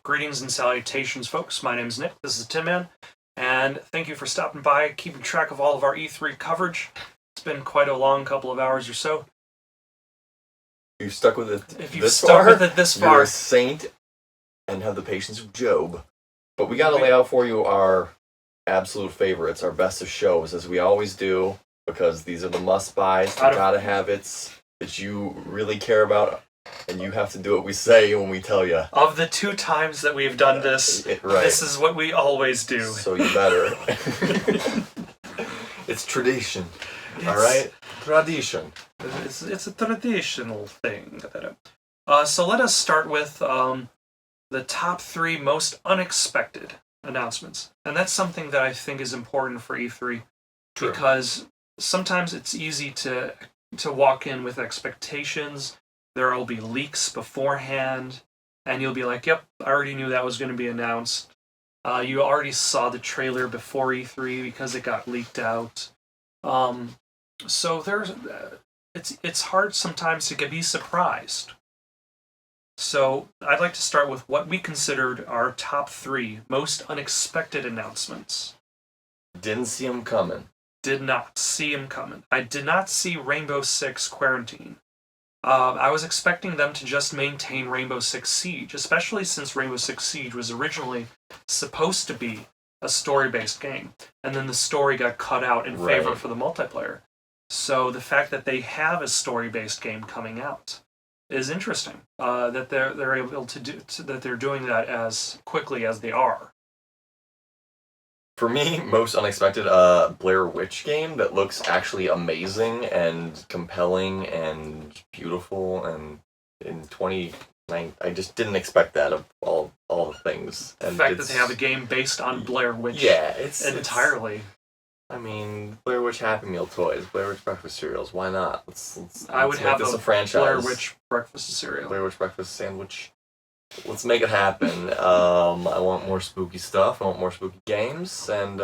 Greetings and salutations, folks. My name is Nick. This is Tin Man, and thank you for stopping by, keeping track of all of our E3 coverage. It's been quite a long couple of hours or so. You've stuck with it If you've stuck with it this far, you're a saint and have the patience of Job. But we got to lay out for you our absolute favorites, our best of shows, as we always do, because these are the must-buys, the gotta-have-its that you really care about. And you have to do what we say when we tell you. Of the 2 times that we've done this, This is what we always do. So you better. It's tradition. Alright? Tradition. It's a traditional thing. So let us start with the top 3 most unexpected announcements. And that's something that I think is important for E3. True. Because sometimes it's easy to walk in with expectations. There will be leaks beforehand, and you'll be like, yep, I already knew that was going to be announced. You already saw the trailer before E3 because it got leaked out. So it's hard sometimes to be surprised. So I'd like to start with what we considered our top 3 most unexpected announcements. Didn't see them coming. Did not see them coming. I did not see Rainbow Six Quarantine. I was expecting them to just maintain Rainbow Six Siege, especially since Rainbow Six Siege was originally supposed to be a story-based game, and then the story got cut out in favor for the multiplayer. So the fact that they have a story-based game coming out is interesting. That they're able to do that. They're doing that as quickly as they are. For me, most unexpected, Blair Witch game that looks actually amazing and compelling and beautiful, and in 2019, I just didn't expect that of all the things. And the fact that they have a game based on Blair Witch, it's entirely. I mean, Blair Witch Happy Meal toys, Blair Witch breakfast cereals. Why not? Let's I would have this a franchise. Blair Witch breakfast cereal. Blair Witch breakfast sandwich. Let's make it happen. I want more spooky stuff. I want more spooky games, and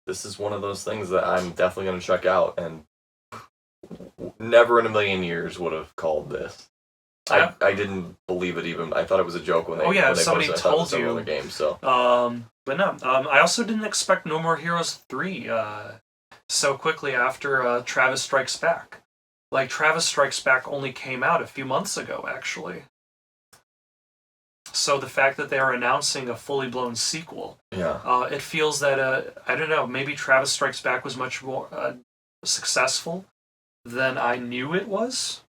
this is one of those things that I'm definitely going to check out. And never in a million years would have called this. I didn't believe it even. I thought it was a joke when they. When they somebody posted, told you. Other game, so. But no. I also didn't expect No More Heroes 3 so quickly after Travis Strikes Back. Like, Travis Strikes Back only came out a few months ago, actually. So the fact that they are announcing a fully blown sequel, it feels that, I don't know, maybe Travis Strikes Back was much more successful than I knew it was.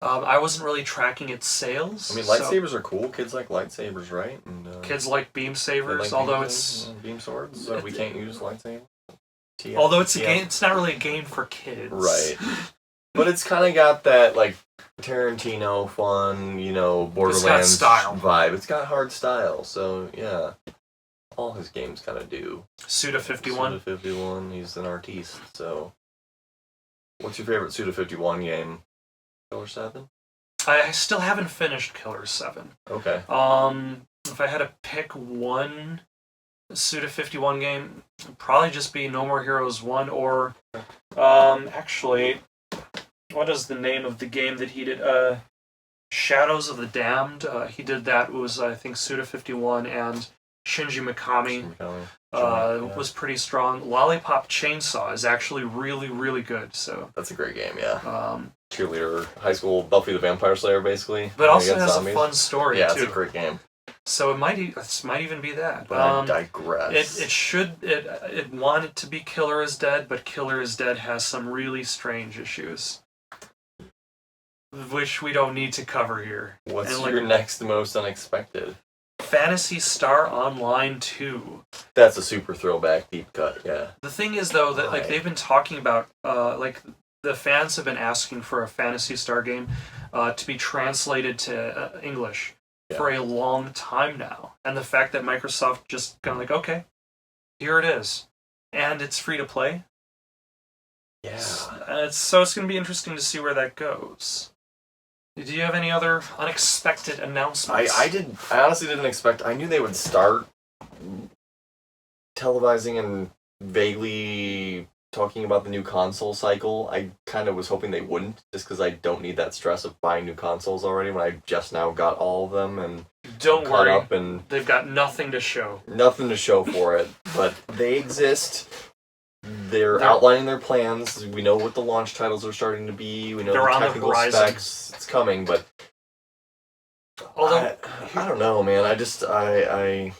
I wasn't really tracking its sales. I mean, lightsabers are cool. Kids like lightsabers, right? And, kids like beam sabers, although it's... beam swords, so we can't use lightsabers. Although it's a game, it's not really a game for kids. Right. But it's kind of got that, like, Tarantino fun, Borderlands style vibe. It's got hard style, so yeah. All his games kind of do. Suda51. Suda51, he's an artiste, so. What's your favorite Suda51 game? Killer 7? I still haven't finished Killer 7. Okay. If I had to pick one Suda51 game, it'd probably just be No More Heroes 1, or, actually... What is the name of the game that he did? Shadows of the Damned. He did that. It was, I think, Suda51 and Shinji Mikami. Was pretty strong. Lollipop Chainsaw is actually really, really good. So that's a great game, yeah. Cheerleader, high school Buffy the Vampire Slayer, basically. But also has a fun story, too. Yeah, it's a great game. So it might even be that. But I digress. It wanted to be Killer is Dead, but Killer is Dead has some really strange issues, which we don't need to cover here. What's your next most unexpected? Phantasy Star Online 2. That's a super throwback, deep cut, yeah. The thing is, though, that they've been talking about, the fans have been asking for a Phantasy Star game to be translated to English for a long time now. And the fact that Microsoft just kind of like, okay, here it is. And it's free to play. Yeah. So it's going to be interesting to see where that goes. Do you have any other unexpected announcements? I honestly didn't expect... I knew they would start televising and vaguely talking about the new console cycle. I kind of was hoping they wouldn't, just because I don't need that stress of buying new consoles already when I just now got all of them and Don't caught worry, up and they've got nothing to show. nothing to show for it. But they exist. They're outlining their plans. We know what the launch titles are starting to be. We know They're the on the technical horizon. specs. It's coming, but Although I don't know, man. I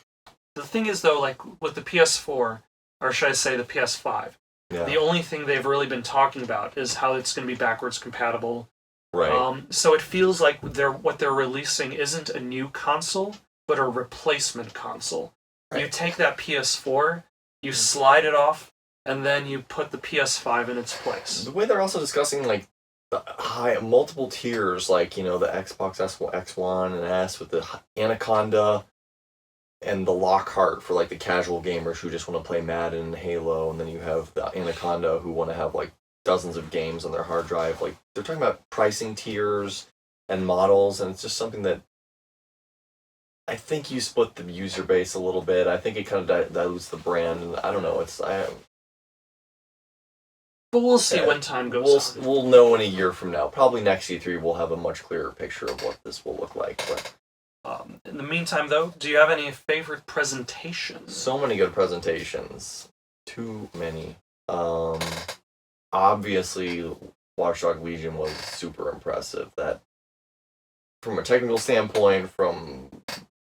the thing is, though, like with the PS4, or should I say the PS5, yeah. the only thing they've really been talking about is how it's going to be backwards compatible. Right. So it feels like what they're releasing isn't a new console, but a replacement console. Right. You take that PS4, you slide it off, and then you put the PS5 in its place. The way they're also discussing like the multiple tiers, like, you know, the Xbox X1 and S with the Anaconda and the Lockhart for like the casual gamers who just want to play Madden and Halo, and then you have the Anaconda who want to have like dozens of games on their hard drive. Like, they're talking about pricing tiers and models, and it's just something that I think you split the user base a little bit. I think it kind of dilutes the brand, and I don't know. But we'll see when time goes on. We'll know in a year from now. Probably next E3 we'll have a much clearer picture of what this will look like. But in the meantime, though, do you have any favorite presentations? so many good presentations. Too many. Obviously, Watchdog Legion was super impressive. That, from a technical standpoint, from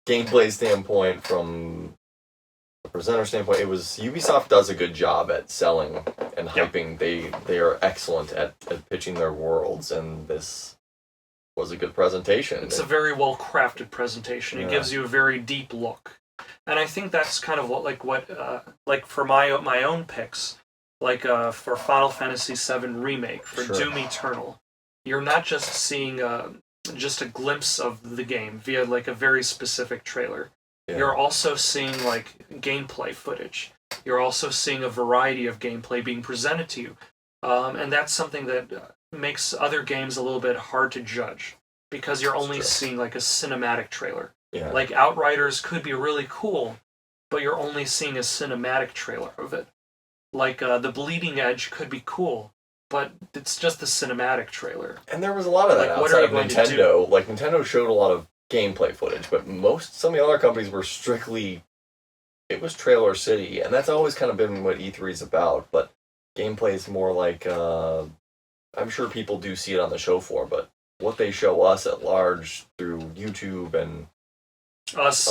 gameplay standpoint, from a presenter standpoint, it was Ubisoft does a good job at selling and hyping. They are excellent at pitching their worlds, and this was a good presentation. It's a very well crafted presentation. It gives you a very deep look, and I think that's kind of what for my own picks, like for Final Fantasy VII Remake, for Doom Eternal, you're not just seeing just a glimpse of the game via like a very specific trailer. You're also seeing like gameplay footage. You're also seeing a variety of gameplay being presented to you, and that's something that makes other games a little bit hard to judge, because you're only seeing like a cinematic trailer. Yeah. Like Outriders could be really cool, but you're only seeing a cinematic trailer of it. Like The Bleeding Edge could be cool, but it's just the cinematic trailer. And there was a lot of that outside of Nintendo. Like, Nintendo showed a lot of gameplay footage, but some of the other companies were strictly, it was trailer city, and that's always kind of been what E3 is about. But gameplay is more like, I'm sure people do see it on the show floor, but what they show us at large through YouTube and us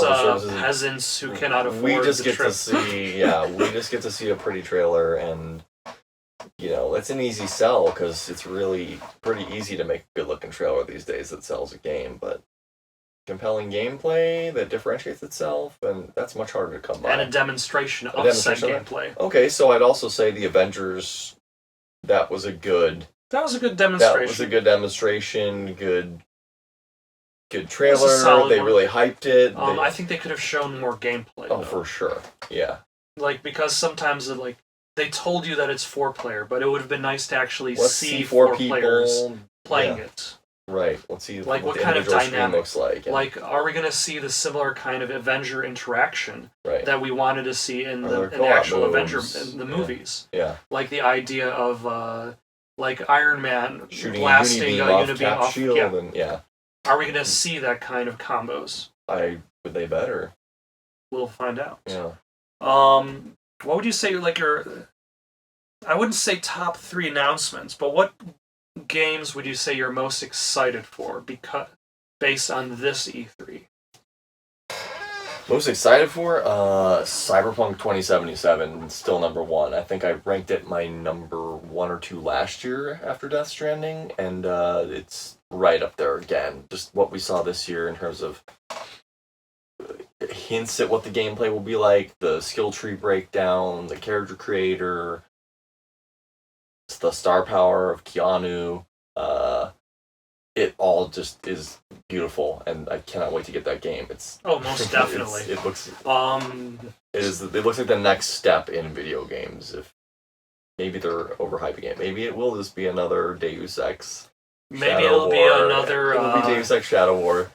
peasants who cannot afford we just get trip. to see we just get to see a pretty trailer, and you know, it's an easy sell because it's really pretty easy to make a good looking trailer these days that sells a game, but compelling gameplay that differentiates itself, and that's much harder to come by. And a demonstration of said gameplay. Okay, so I'd also say the Avengers, that was a good demonstration. Good trailer. They really hyped it. I think they could have shown more gameplay. Oh, for sure. Yeah. Like, because sometimes they told you that it's 4-player, but it would have been nice to actually see 4 players playing it. Right. Let's see like what kind of dynamic looks like. Like, are we going to see the similar kind of Avenger interaction that we wanted to see in the actual Avenger in the movies? Yeah. Like the idea of like Iron Man shooting blasting a unibeam off shield, and Are we going to see that kind of combos? They better. We'll find out. Yeah. What would you say like I wouldn't say top 3 announcements, but what games would you say you're most excited for based on this E3? Most excited for? Cyberpunk 2077, still number 1. I think I ranked it my number 1 or 2 last year after Death Stranding, and it's right up there again. Just what we saw this year in terms of hints at what the gameplay will be like, the skill tree breakdown, the character creator, the star power of Keanu. It all just is beautiful, and I cannot wait to get that game. Most definitely. It looks like the next step in video games. If maybe they're overhyping it, maybe it will just be another Deus Ex. Maybe it'll be another. It'll be Deus Ex Shadow War.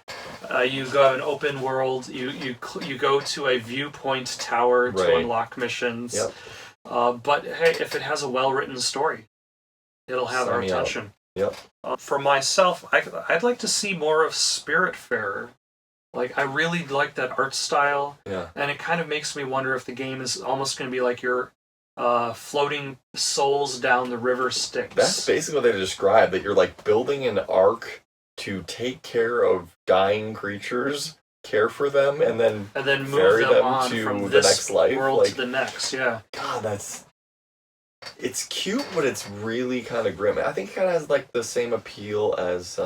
You go an open world. You go to a viewpoint tower to unlock missions. Yep. But hey, if it has a well-written story, it'll have our Sign me up. attention. Yep. For myself, I'd like to see more of Spiritfarer. Like, I really like that art style, Yeah. and it kind of makes me wonder if the game is almost going to be like you're floating souls down the river Styx. That's basically what they describe, that you're like building an ark to take care of dying creatures, care for them, and then move ferry them them on to from the this next life. world Like, to the next. Yeah. God, it's cute, but it's really kind of grim. I think it kind of has like the same appeal as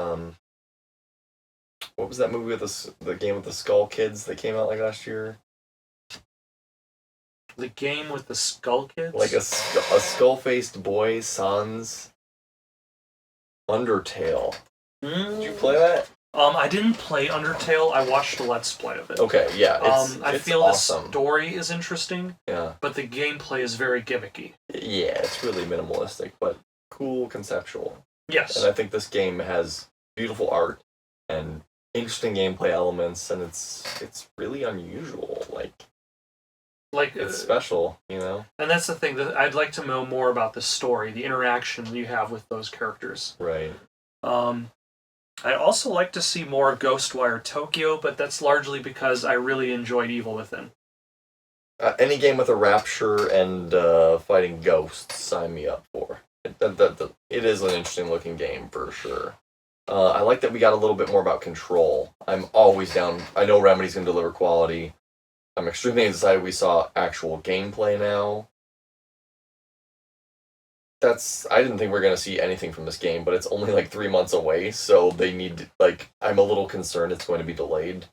what was that movie with the game with the Skull Kids that came out like last year? The game with the Skull Kids? Like a skull-faced boy, Sans Undertale. Did you play that? I didn't play Undertale. I watched a Let's Play of it. Okay, yeah. I feel awesome. the story is interesting, Yeah. but the gameplay is very gimmicky. Yeah, it's really minimalistic, but cool conceptual. Yes. And I think this game has beautiful art and interesting gameplay elements, and it's really unusual. Like it's special, you know? And that's the thing, that I'd like to know more about the story, the interaction you have with those characters. Right. I'd also like to see more Ghostwire Tokyo, but that's largely because I really enjoyed Evil Within. Any game with a rapture and fighting ghosts, sign me up for. It is an interesting looking game for sure. I like that we got a little bit more about control. I'm always down. I know Remedy's going to deliver quality. I'm extremely excited we saw actual gameplay now. I didn't think we were going to see anything from this game, but it's only like 3 months away, so they need, I'm a little concerned it's going to be delayed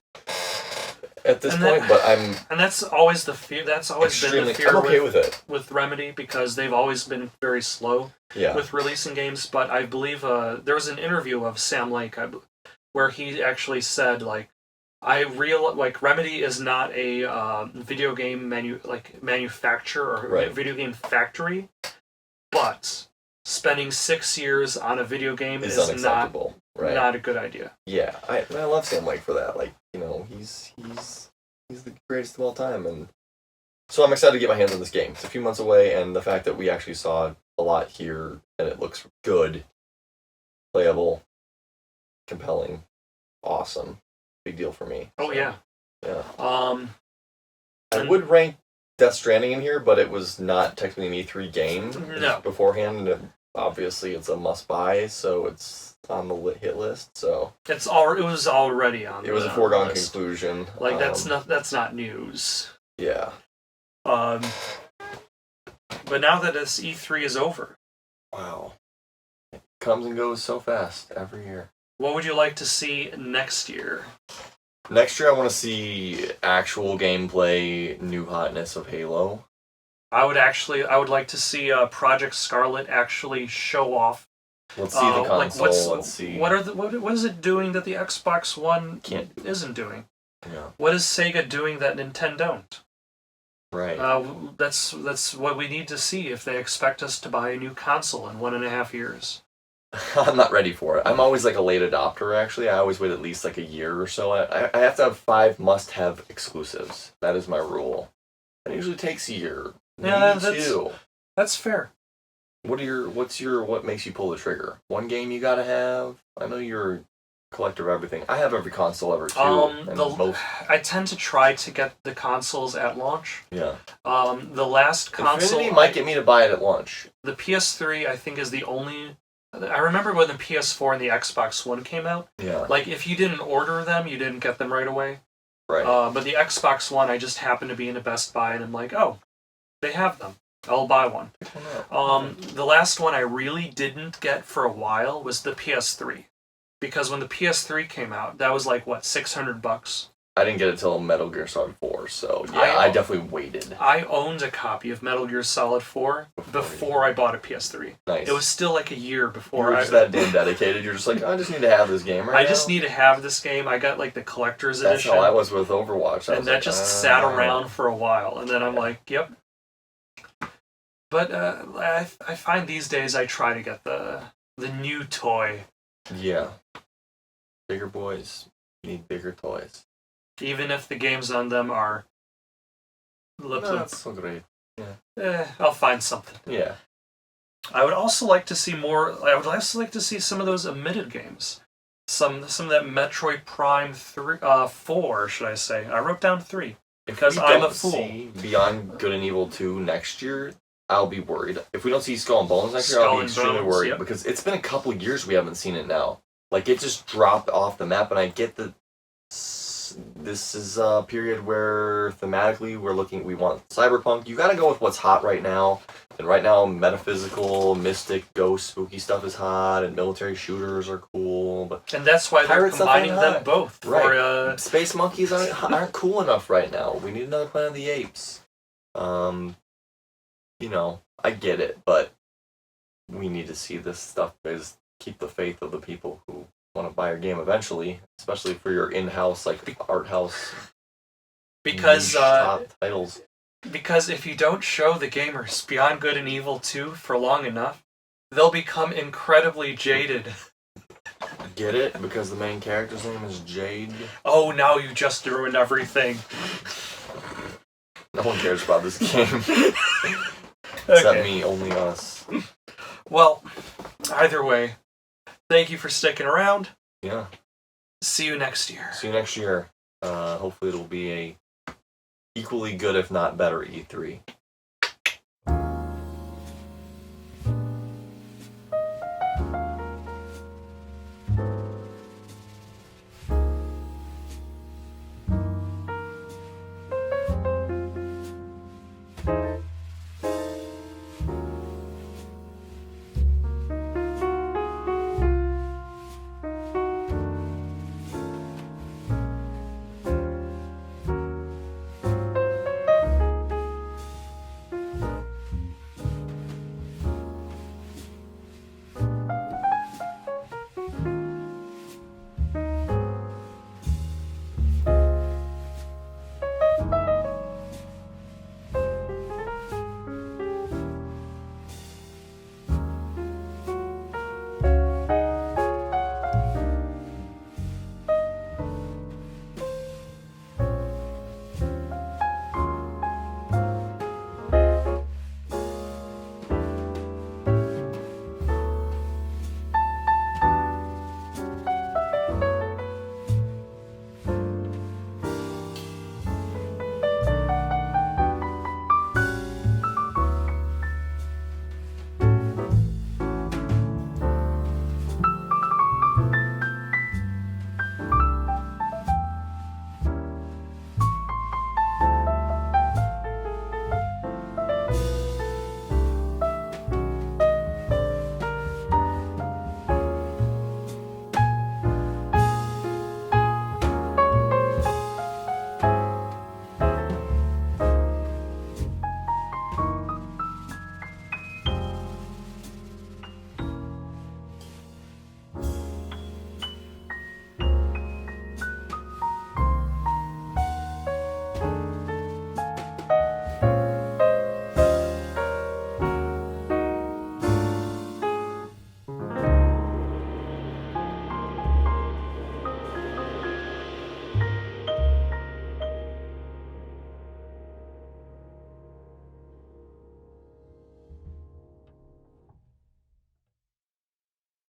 at this point, but I'm... And that's always the fear, that's always been the fear I'm okay with it. With Remedy, because they've always been very slow with releasing games, but I believe there was an interview of Sam Lake where he actually said, Remedy is not a video game manufacturer or video game factory, but spending 6 years on a video game is unacceptable. Not a good idea. Yeah, I love Sam Lake for that. He's the greatest of all time, and so I'm excited to get my hands on this game. It's a few months away, and the fact that we actually saw a lot here, and it looks good, playable, compelling, awesome, big deal for me. Oh, so, yeah. I would rank Death Stranding in here, but it was not technically an E3 game beforehand, and obviously it's a must-buy, so it's on the hit list. So it was already on. It was a foregone conclusion. That's not news. Yeah. But now that this E3 is over, wow, it comes and goes so fast every year. What would you like to see next year? Next year, I want to see actual gameplay, new hotness of Halo. I would like to see Project Scarlet actually show off. Let's see the console. Let's see. What is it doing that the Xbox One isn't doing? Yeah. What is Sega doing that Nintendo don't? Right. That's what we need to see if they expect us to buy a new console in 1.5 years. I'm not ready for it. I'm always like a late adopter, actually. I always wait at least like a year or so. I have to have 5 must-have exclusives. That is my rule. It usually takes a year. Yeah, that's fair. What makes you pull the trigger? One game you gotta have? I know you're a collector of everything. I have every console ever, too. I tend to try to get the consoles at launch. Yeah. The last console... Infinity might get me to buy it at launch. The PS3, I think, is the only... I remember when the PS4 and the Xbox One came out. Yeah. If you didn't order them, you didn't get them right away. Right. But the Xbox One, I just happened to be in a Best Buy, and I'm like, oh, they have them. I'll buy one. The last one I really didn't get for a while was the PS3. Because when the PS3 came out, that was $600? I didn't get it till Metal Gear Solid 4, so yeah, I definitely waited. I owned a copy of Metal Gear Solid 4 before I bought a PS3. Nice. It was still a year before. You were just that damn dedicated. You're just like, I just need to have this game right now. I just need to have this game. I got the collector's edition. That's how I was with Overwatch. And that just sat around for a while, and then I'm like, yep. But I find these days I try to get the new toy. Yeah. Bigger boys need bigger toys. Even if the games on them are... Not so great. I'll find something. Yeah. I would also like to see more. I would also like to see some of those omitted games. Some of that Metroid Prime 4, should I say? I wrote down 3 because I'm a fool. If we don't see Beyond Good and Evil 2 next year, I'll be worried. If we don't see Skull and Bones next year, I'll be extremely worried because it's been a couple years we haven't seen it now. Like, it just dropped off the map, and I get that this is a period where thematically we want cyberpunk. You gotta go with what's hot right now. And right now, metaphysical, mystic, ghost, spooky stuff is hot, and military shooters are cool. And that's why they're combining them both. Right. Space monkeys aren't cool enough right now. We need another Planet of the Apes. You know, I get it, but we need to see this stuff because keep the faith of the people who want to buy your game eventually, especially for your in-house, like, art house. Because top titles. Because if you don't show the gamers Beyond Good and Evil 2 for long enough, they'll become incredibly jaded. Get it? Because the main character's name is Jade? Oh, now you just ruined everything. No one cares about this game. Except me, only us. Well, either way, thank you for sticking around. Yeah. See you next year. See you next year. Hopefully it'll be a equally good, if not better, E3.